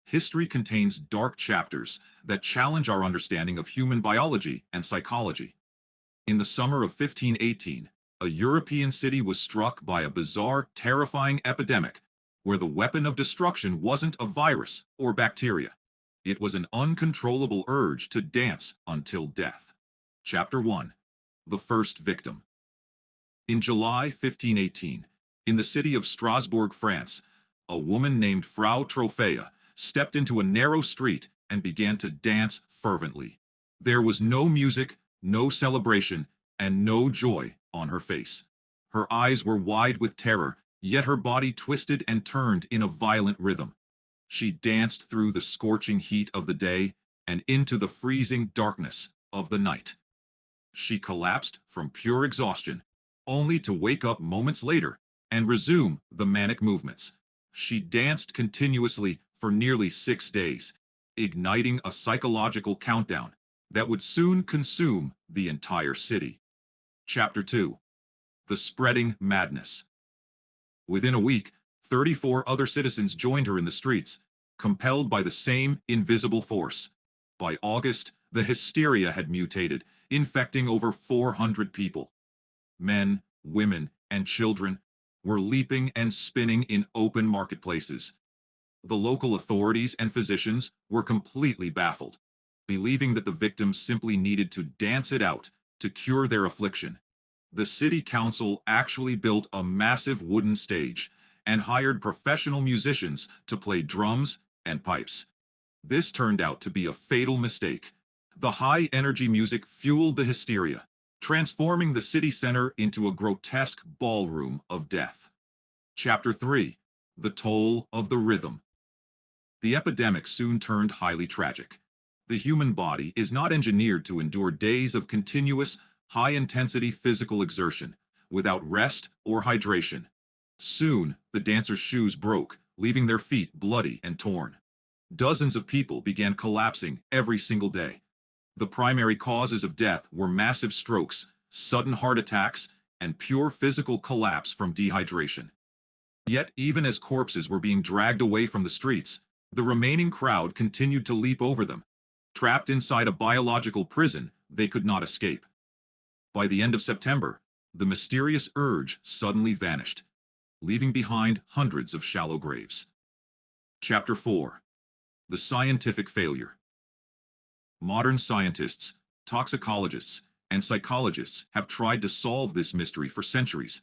history contains dark chapters that challenge our understanding of human biology and psychology. In the summer of 1518, a European city was struck by a bizarre, terrifying epidemic where the weapon of destruction wasn't a virus or bacteria. It was an uncontrollable urge to dance until death. Chapter 1. The First Victim. In July 1518, in the city of Strasbourg, France, a woman named Frau Troffea stepped into a narrow street and began to dance fervently. There was no music, no celebration, and no joy on her face. Her eyes were wide with terror, yet her body twisted and turned in a violent rhythm. She danced through the scorching heat of the day and into the freezing darkness of the night. She collapsed from pure exhaustion, only to wake up moments later and resume the manic movements. She danced continuously for nearly 6 days, igniting a psychological countdown that would soon consume the entire city. Chapter 2. The Spreading Madness. Within a week, 34 other citizens joined her in the streets, compelled by the same invisible force. By August, the hysteria had mutated, infecting over 400 people. Men, women, and children were leaping and spinning in open marketplaces. The local authorities and physicians were completely baffled, believing that the victims simply needed to dance it out to cure their affliction. The city council actually built a massive wooden stage and hired professional musicians to play drums and pipes. This turned out to be a fatal mistake. The high-energy music fueled the hysteria, transforming the city center into a grotesque ballroom of death. Chapter 3. The Toll of the Rhythm. The epidemic soon turned highly tragic. The human body is not engineered to endure days of continuous, high-intensity physical exertion without rest or hydration. Soon, the dancers' shoes broke, leaving their feet bloody and torn. Dozens of people began collapsing every single day. The primary causes of death were massive strokes, sudden heart attacks, and pure physical collapse from dehydration. Yet, even as corpses were being dragged away from the streets, the remaining crowd continued to leap over them. Trapped inside a biological prison, they could not escape. By the end of September, the mysterious urge suddenly vanished, leaving behind hundreds of shallow graves. Chapter 4. The Scientific Failure. Modern scientists, toxicologists, and psychologists have tried to solve this mystery for centuries.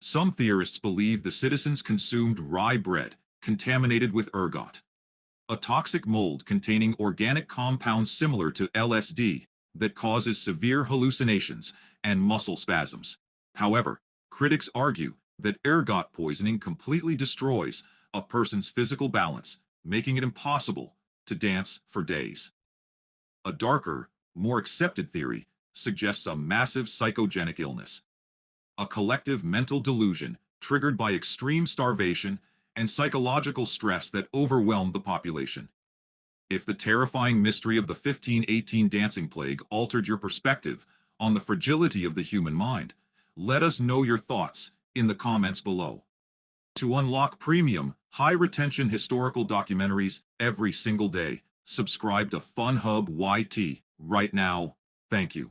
Some theorists believe the citizens consumed rye bread contaminated with ergot, a toxic mold containing organic compounds similar to LSD that causes severe hallucinations and muscle spasms. However, critics argue that ergot poisoning completely destroys a person's physical balance, making it impossible to dance for days. A darker, more accepted theory suggests a massive psychogenic illness, a collective mental delusion triggered by extreme starvation and psychological stress that overwhelmed the population. If the terrifying mystery of the 1518 dancing plague altered your perspective on the fragility of the human mind, let us know your thoughts in the comments below. To unlock premium, high-retention historical documentaries every single day, subscribe to FunHub YT right now. Thank you.